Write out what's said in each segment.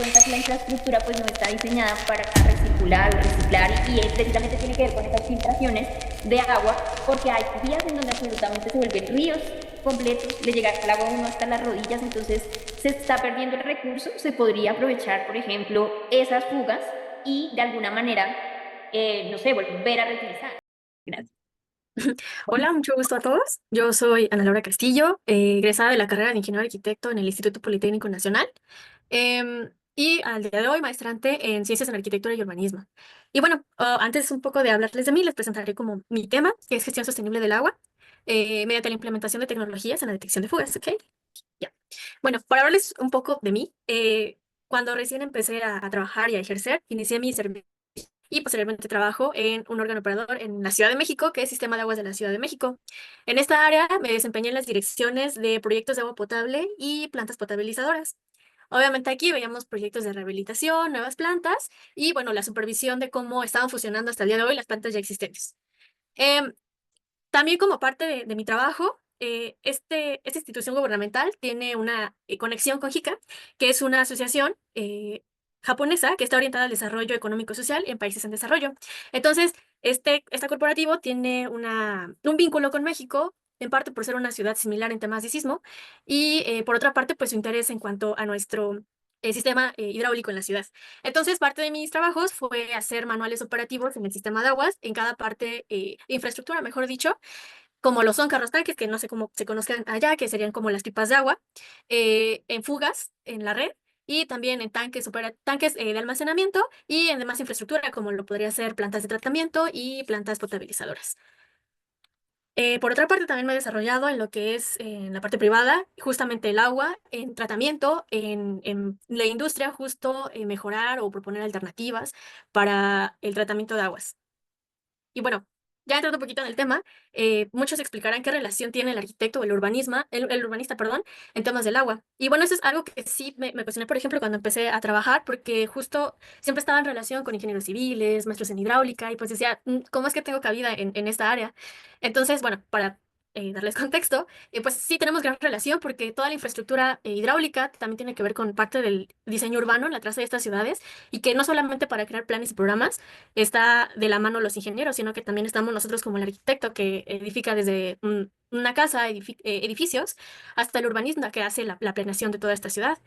cuenta que la infraestructura pues no está diseñada para recircular o reciclar y precisamente tiene que ver con estas filtraciones de agua porque hay días en donde absolutamente se vuelven ríos completos, le llega el agua a uno hasta las rodillas, entonces se está perdiendo el recurso, se podría aprovechar por ejemplo esas fugas y de alguna manera, no sé, volver a reutilizar. Gracias. Hola, mucho gusto a todos. Yo soy Ana Laura Castillo, egresada de la carrera de Ingeniero Arquitecto en el Instituto Politécnico Nacional, y al día de hoy maestrante en Ciencias en Arquitectura y Urbanismo. Y bueno, antes un poco de hablarles de mí, les presentaré como mi tema, que es gestión sostenible del agua, mediante la implementación de tecnologías en la detección de fugas, ¿ok? Ya. Bueno, para hablarles un poco de mí, cuando recién empecé a trabajar y a ejercer, inicié mi servicio y posteriormente trabajo en un órgano operador en la Ciudad de México, que es Sistema de Aguas de la Ciudad de México. En esta área me desempeñé en las direcciones de proyectos de agua potable y plantas potabilizadoras. Obviamente aquí veíamos proyectos de rehabilitación, nuevas plantas y bueno, la supervisión de cómo estaban funcionando hasta el día de hoy las plantas ya existentes. Em, También como parte de mi trabajo, esta institución gubernamental tiene una conexión con JICA, que es una asociación japonesa que está orientada al desarrollo económico y social en países en desarrollo. Entonces, este corporativo tiene un vínculo con México, en parte por ser una ciudad similar en temas de sismo, y por otra parte, pues su interés en cuanto a nuestro sistema hidráulico en la ciudad. Entonces, parte de mis trabajos fue hacer manuales operativos en el sistema de aguas, en cada parte, infraestructura, mejor dicho, como lo son carros tanques, que no sé cómo se conozcan allá, que serían como las pipas de agua, en fugas en la red y también en tanques de almacenamiento y en demás infraestructura, como lo podría ser plantas de tratamiento y plantas potabilizadoras. Por otra parte, también me he desarrollado en lo que es en la parte privada, justamente el agua, en tratamiento, en la industria, justo mejorar o proponer alternativas para el tratamiento de aguas. Y bueno, ya entrando un poquito en el tema, muchos explicarán qué relación tiene el arquitecto o el urbanista, perdón, en temas del agua. Y bueno, eso es algo que sí me cuestioné, por ejemplo, cuando empecé a trabajar, porque justo siempre estaba en relación con ingenieros civiles, maestros en hidráulica, y pues decía, ¿cómo es que tengo cabida en esta área? Entonces, bueno, para darles contexto, pues sí tenemos gran relación porque toda la infraestructura hidráulica también tiene que ver con parte del diseño urbano en la traza de estas ciudades y que no solamente para crear planes y programas, está de la mano los ingenieros, sino que también estamos nosotros como el arquitecto que edifica desde una casa, edificios, hasta el urbanista que hace la planeación de toda esta ciudad.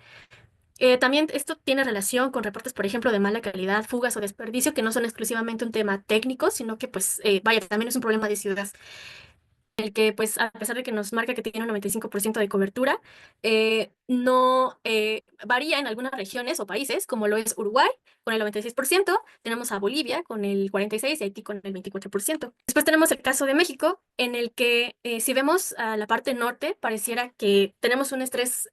También esto tiene relación con reportes, por ejemplo, de mala calidad, fugas o desperdicio, que no son exclusivamente un tema técnico, sino que, pues, vaya, también es un problema de ciudad el que, pues, a pesar de que nos marca que tiene un 95% de cobertura, no varía en algunas regiones o países, como lo es Uruguay, con el 96%, tenemos a Bolivia con el 46% y Haití con el 24%. Después tenemos el caso de México, en el que si vemos a la parte norte, pareciera que tenemos un estrés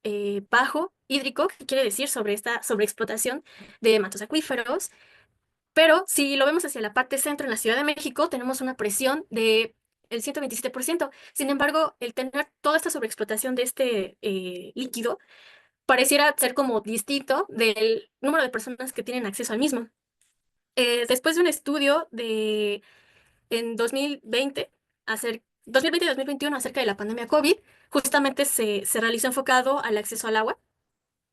bajo hídrico, que quiere decir sobre esta sobreexplotación de mantos acuíferos, pero si lo vemos hacia la parte centro, en la Ciudad de México, tenemos una presión de el 127%. Sin embargo, el tener toda esta sobreexplotación de este líquido pareciera ser como distinto del número de personas que tienen acceso al mismo. Después de un estudio en 2020 y 2021 acerca de la pandemia COVID, justamente se realizó enfocado al acceso al agua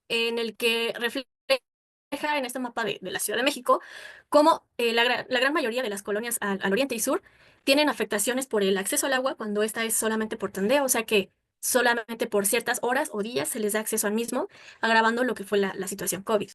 en el que refleja en este mapa de la Ciudad de México cómo la gran mayoría de las colonias al oriente y sur tienen afectaciones por el acceso al agua cuando esta es solamente por tandeo, o sea que solamente por ciertas horas o días se les da acceso al mismo, agravando lo que fue la situación COVID.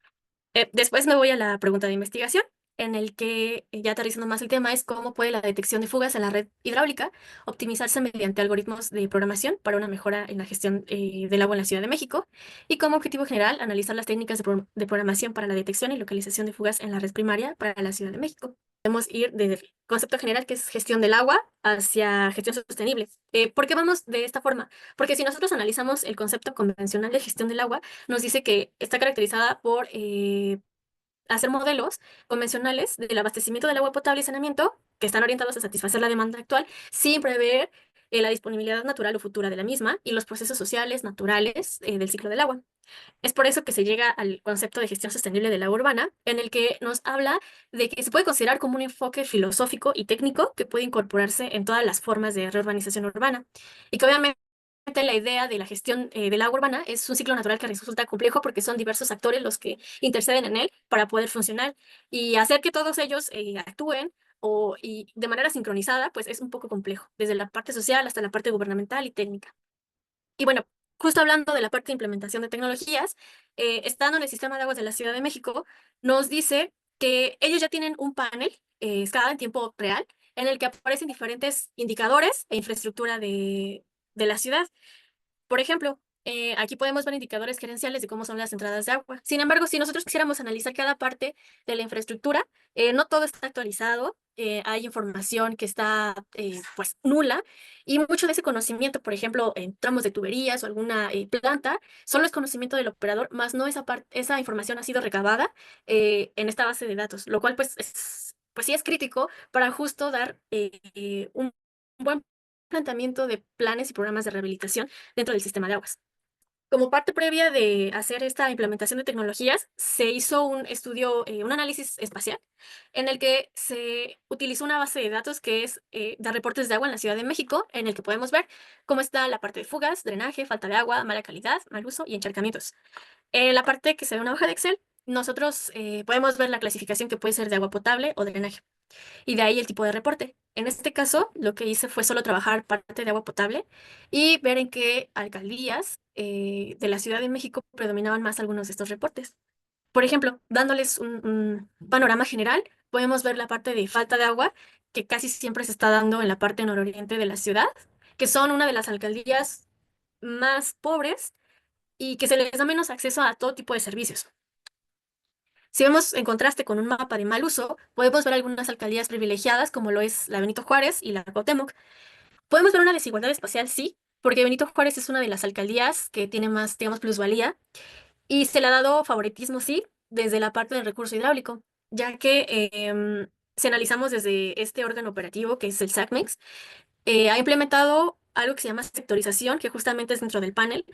Después me voy a la pregunta de investigación, en el que ya aterrizando más el tema es cómo puede la detección de fugas en la red hidráulica optimizarse mediante algoritmos de programación para una mejora en la gestión del agua en la Ciudad de México y como objetivo general analizar las técnicas de programación para la detección y localización de fugas en la red primaria para la Ciudad de México. Podemos ir desde el concepto general que es gestión del agua hacia gestión sostenible. ¿Por qué vamos de esta forma? Porque si nosotros analizamos el concepto convencional de gestión del agua, nos dice que está caracterizada por hacer modelos convencionales del abastecimiento del agua potable y saneamiento que están orientados a satisfacer la demanda actual sin prever la disponibilidad natural o futura de la misma y los procesos sociales, naturales del ciclo del agua. Es por eso que se llega al concepto de gestión sostenible del agua urbana, en el que nos habla de que se puede considerar como un enfoque filosófico y técnico que puede incorporarse en todas las formas de reurbanización urbana y que obviamente la idea de la gestión del agua urbana es un ciclo natural que resulta complejo porque son diversos actores los que interceden en él para poder funcionar y hacer que todos ellos actúen y de manera sincronizada, pues es un poco complejo, desde la parte social hasta la parte gubernamental y técnica. Y bueno, justo hablando de la parte de implementación de tecnologías, estando en el sistema de aguas de la Ciudad de México, nos dice que ellos ya tienen un panel escalado en tiempo real en el que aparecen diferentes indicadores e infraestructura de la ciudad. Por ejemplo, aquí podemos ver indicadores gerenciales de cómo son las entradas de agua. Sin embargo, si nosotros quisiéramos analizar cada parte de la infraestructura, no todo está actualizado. Hay información que está pues nula y mucho de ese conocimiento, por ejemplo, en tramos de tuberías o alguna planta, solo es conocimiento del operador, más no esa información ha sido recabada en esta base de datos, lo cual pues sí es crítico para justo dar un buen planteamiento de planes y programas de rehabilitación dentro del sistema de aguas. Como parte previa de hacer esta implementación de tecnologías, se hizo un estudio, un análisis espacial, en el que se utilizó una base de datos que es de reportes de agua en la Ciudad de México, en el que podemos ver cómo está la parte de fugas, drenaje, falta de agua, mala calidad, mal uso y encharcamientos. En la parte que se ve en una hoja de Excel, nosotros podemos ver la clasificación que puede ser de agua potable o drenaje y de ahí el tipo de reporte. En este caso, lo que hice fue solo trabajar parte de agua potable y ver en qué alcaldías de la Ciudad de México predominaban más algunos de estos reportes. Por ejemplo, dándoles un panorama general, podemos ver la parte de falta de agua, que casi siempre se está dando en la parte nororiente de la ciudad, que son una de las alcaldías más pobres y que se les da menos acceso a todo tipo de servicios. Si vemos en contraste con un mapa de mal uso, podemos ver algunas alcaldías privilegiadas, como lo es la Benito Juárez y la Cuauhtémoc. Podemos ver una desigualdad espacial, sí, porque Benito Juárez es una de las alcaldías que tiene más, digamos, plusvalía, y se le ha dado favoritismo, sí, desde la parte del recurso hidráulico, ya que si analizamos desde este órgano operativo, que es el SACMEX, ha implementado algo que se llama sectorización, que justamente es dentro del panel,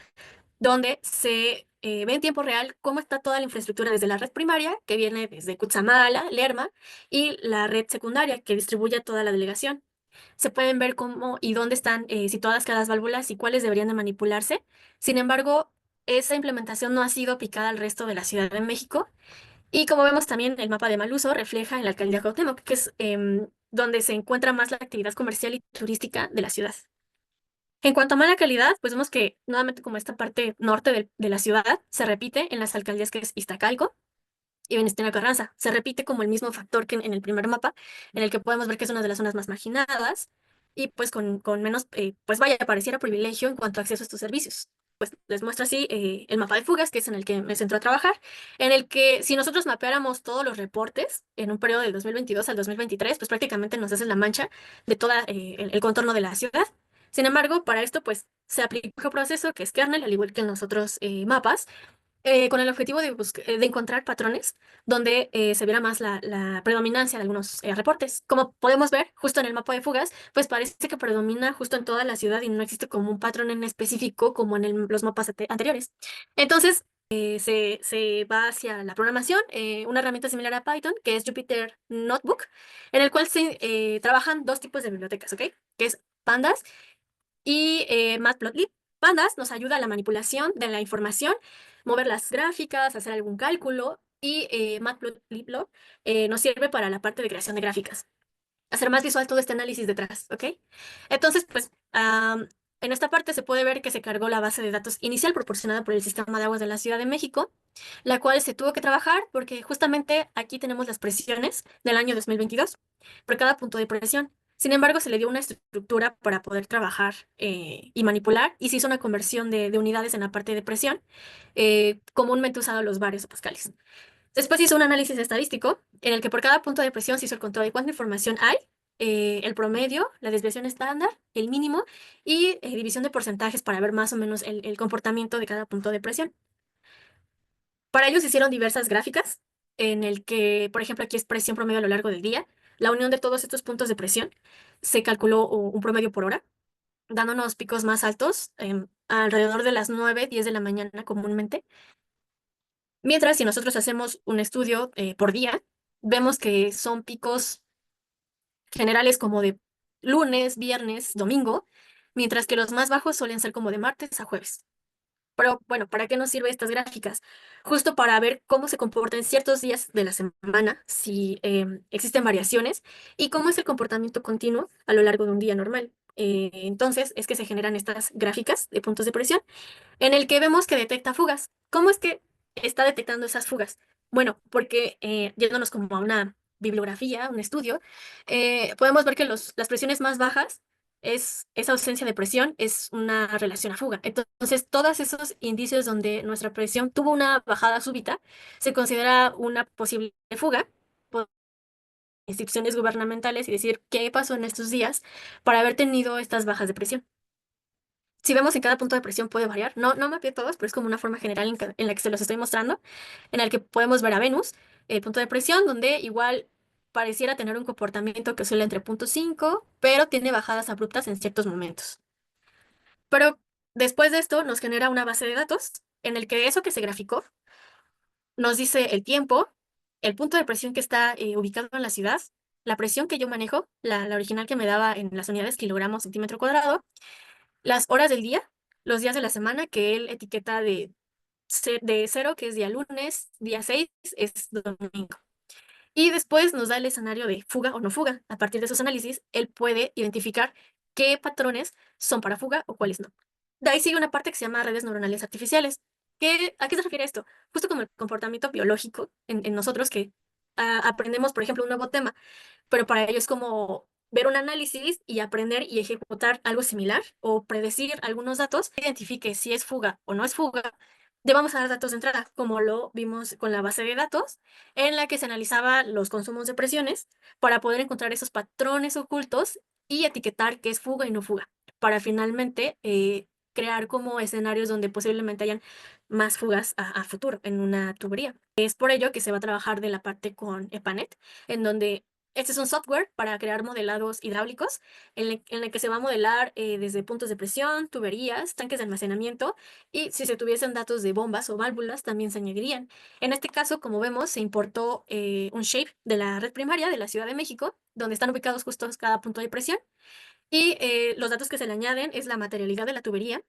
donde se ve en tiempo real cómo está toda la infraestructura desde la red primaria, que viene desde Cutzamala, Lerma, y la red secundaria, que distribuye toda la delegación. Se pueden ver cómo y dónde están situadas cada válvulas y cuáles deberían de manipularse. Sin embargo, esa implementación no ha sido aplicada al resto de la Ciudad de México. Y como vemos también, el mapa de mal uso refleja en la alcaldía Cuauhtémoc, que es donde se encuentra más la actividad comercial y turística de la ciudad. En cuanto a mala calidad, pues vemos que nuevamente como esta parte norte de la ciudad se repite en las alcaldías que es Iztacalco y Venustiano Carranza. Se repite como el mismo factor que en el primer mapa, en el que podemos ver que es una de las zonas más marginadas y pues con menos, pues vaya, pareciera privilegio en cuanto a acceso a estos servicios. Pues les muestra así el mapa de fugas, que es en el que me centro a trabajar, en el que si nosotros mapeáramos todos los reportes en un periodo del 2022 al 2023, pues prácticamente nos hace la mancha de todo el contorno de la ciudad. Sin embargo, para esto pues se aplica un proceso que es kernel, al igual que en los otros mapas, con el objetivo de encontrar patrones donde se viera más la predominancia de algunos reportes. Como podemos ver justo en el mapa de fugas, pues parece que predomina justo en toda la ciudad y no existe como un patrón en específico como en los mapas anteriores. Entonces, se va hacia la programación, una herramienta similar a Python, que es Jupyter Notebook, en el cual se trabajan dos tipos de bibliotecas, ¿ok? Que es Pandas y Matplotlib. Pandas nos ayuda a la manipulación de la información, mover las gráficas, hacer algún cálculo, y Matplotlib nos sirve para la parte de creación de gráficas, hacer más visual todo este análisis detrás, ¿ok? Entonces, pues, en esta parte se puede ver que se cargó la base de datos inicial proporcionada por el Sistema de Aguas de la Ciudad de México, la cual se tuvo que trabajar porque justamente aquí tenemos las presiones del año 2022 por cada punto de presión. Sin embargo, se le dio una estructura para poder trabajar y manipular, y se hizo una conversión de unidades en la parte de presión, comúnmente usado los barios o pascales. Después hizo un análisis estadístico en el que por cada punto de presión se hizo el control de cuánta información hay, el promedio, la desviación estándar, el mínimo y división de porcentajes para ver más o menos el comportamiento de cada punto de presión. Para ello se hicieron diversas gráficas en el que, por ejemplo, aquí es presión promedio a lo largo del día. La unión de todos estos puntos de presión se calculó un promedio por hora, dándonos picos más altos alrededor de las 9, 10 de la mañana comúnmente. Mientras, si nosotros hacemos un estudio por día, vemos que son picos generales como de lunes, viernes, domingo, mientras que los más bajos suelen ser como de martes a jueves. Pero bueno, ¿para qué nos sirven estas gráficas? Justo para ver cómo se comportan ciertos días de la semana, si existen variaciones, y cómo es el comportamiento continuo a lo largo de un día normal. Entonces, es que se generan estas gráficas de puntos de presión en el que vemos que detecta fugas. ¿Cómo es que está detectando esas fugas? Bueno, porque yéndonos como a una bibliografía, un estudio, podemos ver que las presiones más bajas es esa ausencia de presión, es una relación a fuga. Entonces, todos esos indicios donde nuestra presión tuvo una bajada súbita, se considera una posible fuga por instituciones gubernamentales y decir qué pasó en estos días para haber tenido estas bajas de presión. Si vemos en cada punto de presión puede variar, no mapeé todos, pero es como una forma general en la que se los estoy mostrando, en la que podemos ver a Venus, el punto de presión, donde igual pareciera tener un comportamiento que oscila entre 0,5, pero tiene bajadas abruptas en ciertos momentos. Pero después de esto nos genera una base de datos en el que eso que se graficó nos dice el tiempo, el punto de presión que está ubicado en la ciudad, la presión que yo manejo, la original que me daba en las unidades kilogramos centímetro cuadrado, las horas del día, los días de la semana que él etiqueta de 0, que es día lunes, día 6 es domingo. Y después nos da el escenario de fuga o no fuga. A partir de esos análisis, él puede identificar qué patrones son para fuga o cuáles no. De ahí sigue una parte que se llama redes neuronales artificiales. ¿A qué se refiere esto? Justo como el comportamiento biológico en nosotros que aprendemos, por ejemplo, un nuevo tema, pero para ello es como ver un análisis y aprender y ejecutar algo similar o predecir algunos datos, identifique si es fuga o no es fuga. Le vamos a dar datos de entrada, como lo vimos con la base de datos, en la que se analizaba los consumos de presiones para poder encontrar esos patrones ocultos y etiquetar qué es fuga y no fuga, para finalmente crear como escenarios donde posiblemente hayan más fugas a futuro en una tubería. Es por ello que se va a trabajar de la parte con EPANET, en donde este es un software para crear modelados hidráulicos en el que se va a modelar desde puntos de presión, tuberías, tanques de almacenamiento y si se tuviesen datos de bombas o válvulas también se añadirían. En este caso, como vemos, se importó un shape de la red primaria de la Ciudad de México, donde están ubicados justo cada punto de presión y los datos que se le añaden es la materialidad de la tubería,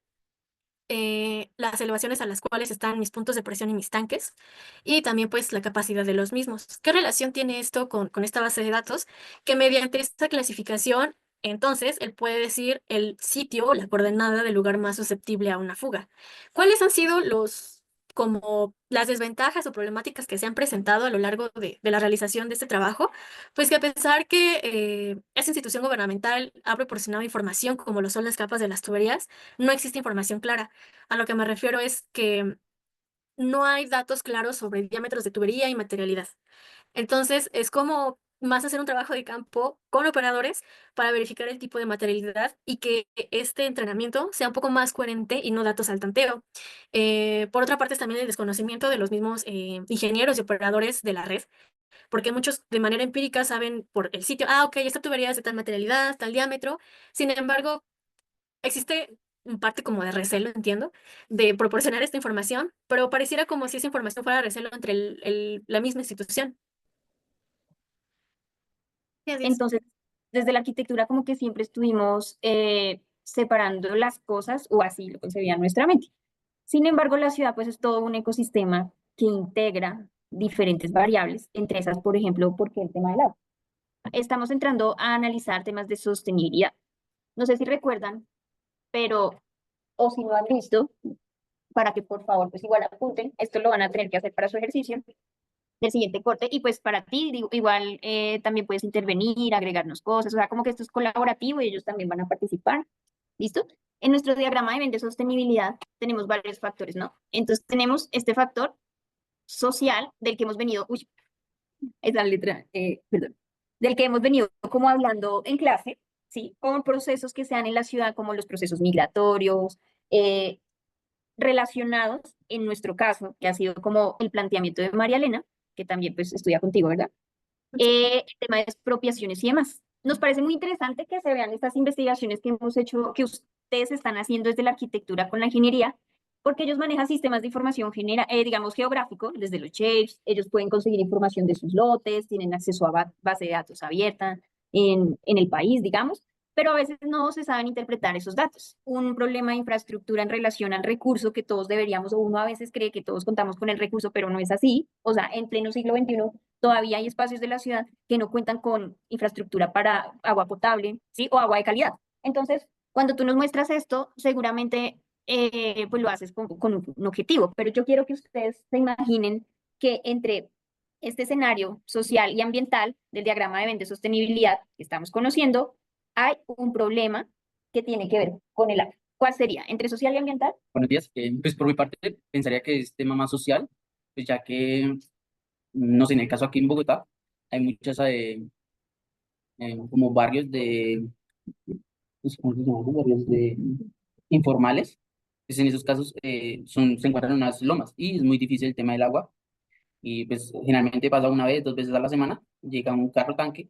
las elevaciones a las cuales están mis puntos de presión y mis tanques, y también pues la capacidad de los mismos. ¿Qué relación tiene esto con esta base de datos? Que mediante esta clasificación, entonces, él puede decir el sitio o la coordenada del lugar más susceptible a una fuga. ¿Cuáles han sido como las desventajas o problemáticas que se han presentado a lo largo de la realización de este trabajo? Pues que a pesar que esta institución gubernamental ha proporcionado información como lo son las capas de las tuberías, no existe información clara. A lo que me refiero es que no hay datos claros sobre diámetros de tubería y materialidad. Entonces, es como más hacer un trabajo de campo con operadores para verificar el tipo de materialidad y que este entrenamiento sea un poco más coherente y no datos al tanteo. Por otra parte, es también el desconocimiento de los mismos ingenieros y operadores de la red, porque muchos de manera empírica saben por el sitio, ok, esta tubería es de tal materialidad, tal diámetro. Sin embargo, existe un parte como de recelo, entiendo, de proporcionar esta información, pero pareciera como si esa información fuera recelo entre la misma institución. Sí, así es. Entonces, desde la arquitectura como que siempre estuvimos separando las cosas o así lo concebía nuestra mente. Sin embargo, la ciudad pues es todo un ecosistema que integra diferentes variables, entre esas, por ejemplo, porque el tema del agua. Estamos entrando a analizar temas de sostenibilidad. No sé si recuerdan, pero, o si no han visto, para que por favor pues igual apunten, esto lo van a tener que hacer para su ejercicio del siguiente corte y pues para ti igual también puedes intervenir, agregarnos cosas, o sea, como que esto es colaborativo y ellos también van a participar. ¿Listo? En nuestro diagrama de sostenibilidad tenemos varios factores, ¿no? Entonces tenemos este factor social del que hemos venido, uy, esa letra, perdón, del que hemos venido como hablando en clase, ¿sí? Con procesos que se dan en la ciudad, como los procesos migratorios, eh, relacionados, en nuestro caso, que ha sido como el planteamiento de María Elena, que también pues estudia contigo, ¿verdad? El tema de expropiaciones y demás. Nos parece muy interesante que se vean estas investigaciones que hemos hecho, que ustedes están haciendo desde la arquitectura con la ingeniería, porque ellos manejan sistemas de información, digamos, geográfico, desde los shapes, ellos pueden conseguir información de sus lotes, tienen acceso a base de datos abierta en el país, digamos, pero a veces no se saben interpretar esos datos. Un problema de infraestructura en relación al recurso que todos deberíamos, o uno a veces cree que todos contamos con el recurso, pero no es así. O sea, en pleno siglo XXI todavía hay espacios de la ciudad que no cuentan con infraestructura para agua potable, ¿sí? O agua de calidad. Entonces, cuando tú nos muestras esto, seguramente pues lo haces con un objetivo, pero yo quiero que ustedes se imaginen que entre este escenario social y ambiental del diagrama de Venn de sostenibilidad que estamos conociendo, hay un problema que tiene que ver con el agua. ¿Cuál sería? ¿Entre social y ambiental? Buenos días. Pues por mi parte pensaría que es tema más social, pues ya que, no sé, en el caso aquí en Bogotá, hay muchas como barrios de, pues, ¿cómo se llaman? Barrios de informales. Pues en esos casos se encuentran en unas lomas y es muy difícil el tema del agua. Y pues generalmente pasa una vez, dos veces a la semana, llega un carro tanque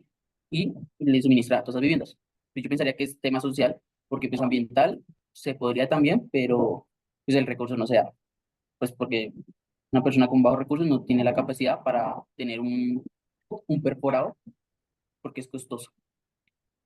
y le suministra a todas las viviendas. Pues yo pensaría que es tema social, porque pues ambiental se podría también, pero pues el recurso no se da. Pues porque una persona con bajos recursos no tiene la capacidad para tener un perforado, porque es costoso.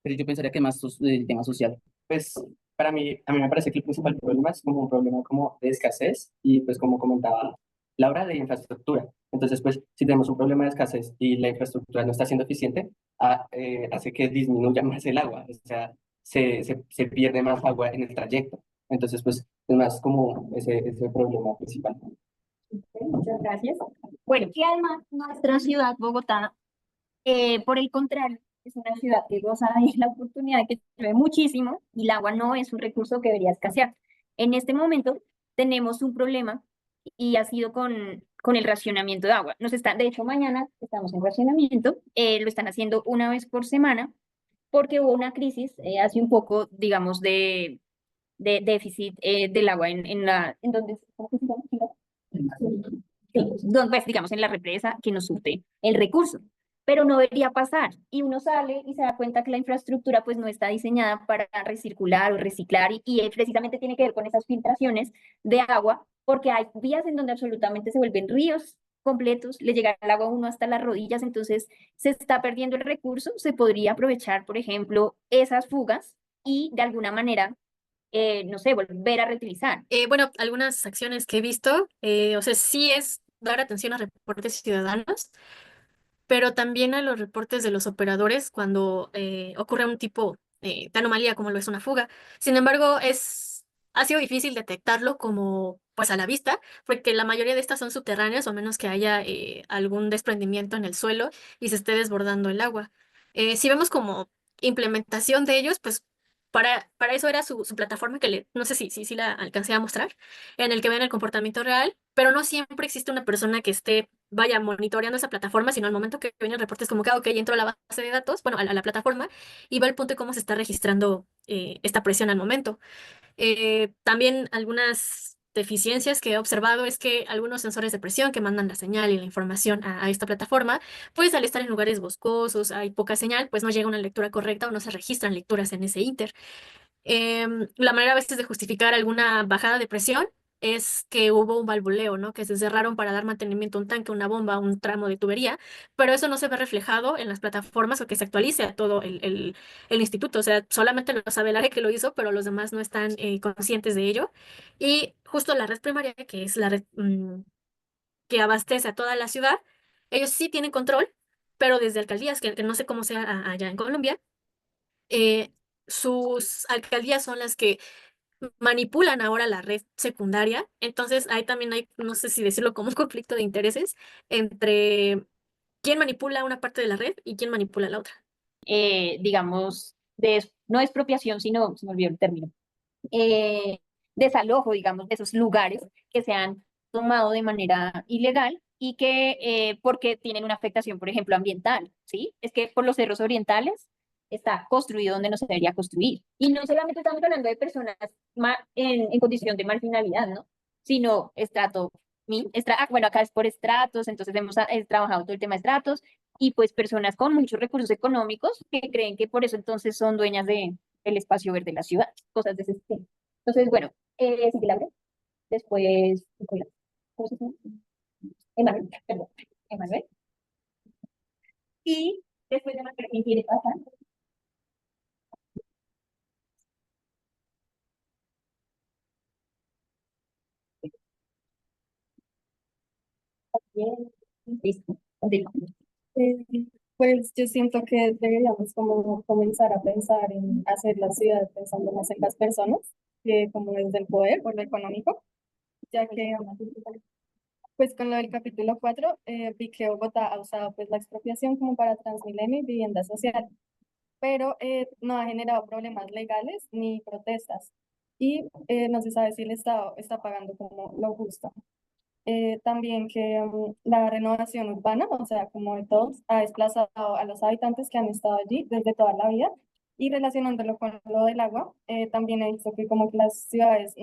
Pero yo pensaría que más el tema social. Pues a mí me parece que el principal problema es como un problema como de escasez y pues como comentaba Laura, de infraestructura. Entonces, pues si tenemos un problema de escasez y la infraestructura no está siendo eficiente, hace que disminuya más el agua, o sea, se pierde más agua en el trayecto. Entonces, pues es más como ese problema principal. Muchas gracias. Bueno, y además nuestra ciudad, Bogotá, por el contrario, es una ciudad que goza de la oportunidad de que llueve muchísimo y el agua no es un recurso que debería escasear. En este momento tenemos un problema y ha sido con el racionamiento de agua. De hecho, mañana estamos en racionamiento, lo están haciendo una vez por semana porque hubo una crisis hace un poco, digamos, de déficit del agua en donde, ¿cómo que se llama? Sí, pues, digamos, en la represa que nos surte el recurso. Pero no debería pasar. Y uno sale y se da cuenta que la infraestructura pues no está diseñada para recircular o reciclar y precisamente tiene que ver con esas filtraciones de agua, porque hay vías en donde absolutamente se vuelven ríos completos, le llega el agua a uno hasta las rodillas, entonces se está perdiendo el recurso. Se podría aprovechar, por ejemplo, esas fugas y de alguna manera, no sé, volver a reutilizar. Bueno, algunas acciones que he visto, o sea, sí es dar atención a reportes ciudadanos, pero también a los reportes de los operadores cuando ocurre un tipo de anomalía como lo es una fuga. Sin embargo, ha sido difícil detectarlo como pues a la vista, porque la mayoría de estas son subterráneas, o a menos que haya algún desprendimiento en el suelo y se esté desbordando el agua. Si vemos como implementación de ellos, pues para eso era su plataforma no sé si la alcancé a mostrar, en el que ven el comportamiento real, pero no siempre existe una persona que esté, vaya, monitoreando esa plataforma, sino al momento que viene el reporte es como que, ok, entro a la base de datos, bueno, a la plataforma, y va el punto de cómo se está registrando esta presión al momento. También algunas deficiencias que he observado es que algunos sensores de presión que mandan la señal y la información a esta plataforma, pues al estar en lugares boscosos, hay poca señal, pues no llega una lectura correcta o no se registran lecturas en ese inter. La manera a veces de justificar alguna bajada de presión es que hubo un valvuleo, ¿no? Que se cerraron para dar mantenimiento a un tanque, una bomba, un tramo de tubería, pero eso no se ve reflejado en las plataformas o que se actualice a todo el instituto. O sea, solamente lo sabe el área que lo hizo, pero los demás no están conscientes de ello. Y justo la red primaria, que es la red que abastece a toda la ciudad, ellos sí tienen control, pero desde alcaldías, que no sé cómo sea allá en Colombia, eh, sus alcaldías son las que manipulan ahora la red secundaria. Entonces, ahí también hay, no sé si decirlo como un conflicto de intereses entre quién manipula una parte de la red y quién manipula la otra. Digamos, no expropiación, sino, se me olvidó el término, eh, desalojo, digamos, de esos lugares que se han tomado de manera ilegal y que porque tienen una afectación, por ejemplo, ambiental, ¿sí? Es que por los cerros orientales está construido donde no se debería construir. Y no solamente estamos hablando de personas en condición de marginalidad, ¿no? Sino bueno, acá es por estratos, entonces hemos trabajado todo el tema de estratos y pues personas con muchos recursos económicos que creen que por eso entonces son dueñas del espacio verde de la ciudad, cosas de ese estilo. Entonces, bueno, sigue Laura, después Nicolás. ¿Cómo se llama? Emanuel, perdón, Emanuel. Y después de Emanuel, ¿quién quiere pasar? Bien. Listo. Continúa. Eh, Pues yo siento que deberíamos como comenzar a pensar en hacer la ciudad pensando más en las personas que como desde el poder o lo económico, ya que pues con lo del capítulo 4 vi que Bogotá ha usado pues la expropiación como para Transmilenio y vivienda social, pero no ha generado problemas legales ni protestas y no se sabe si el Estado está pagando como lo justo. También que la renovación urbana, o sea, como de todos, ha desplazado a los habitantes que han estado allí desde toda la vida. Y relacionándolo con lo del agua, también he visto que como que las ciudades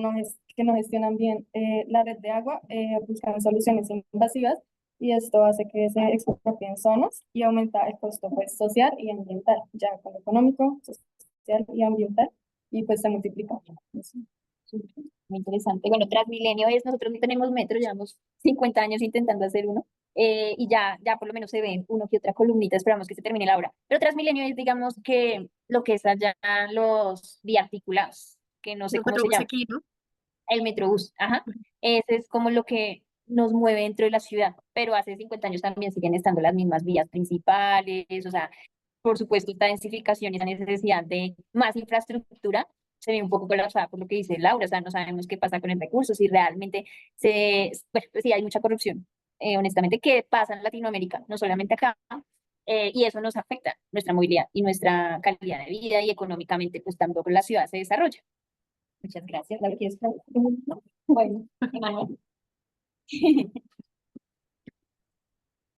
que no gestionan bien la red de agua buscan soluciones invasivas y esto hace que se expropien zonas y aumenta el costo pues, social y ambiental, ya con lo económico, social y ambiental, y pues se multiplica. Eso. Muy interesante. Bueno, Transmilenio es, nosotros no tenemos metro, llevamos 50 años intentando hacer uno, y ya por lo menos se ven uno que otra columnita, esperamos que se termine la obra. Pero Transmilenio es, digamos, que lo que es allá los biarticulados, que no sé Los cómo se metrobús llama, aquí, ¿no? el Metrobús, ajá. Ese es como lo que nos mueve dentro de la ciudad, pero hace 50 años también siguen estando las mismas vías principales, o sea, por supuesto, esta densificación y esa necesidad de más infraestructura se ve un poco colapsada por lo que dice Laura, o sea, no sabemos qué pasa con el recurso, si realmente bueno, pues sí hay mucha corrupción, honestamente, que pasa en Latinoamérica, no solamente acá, y eso nos afecta nuestra movilidad y nuestra calidad de vida y económicamente, pues tampoco la ciudad se desarrolla. Muchas gracias, Laura, ¿quieres preguntar? No. Bueno, Emanuel.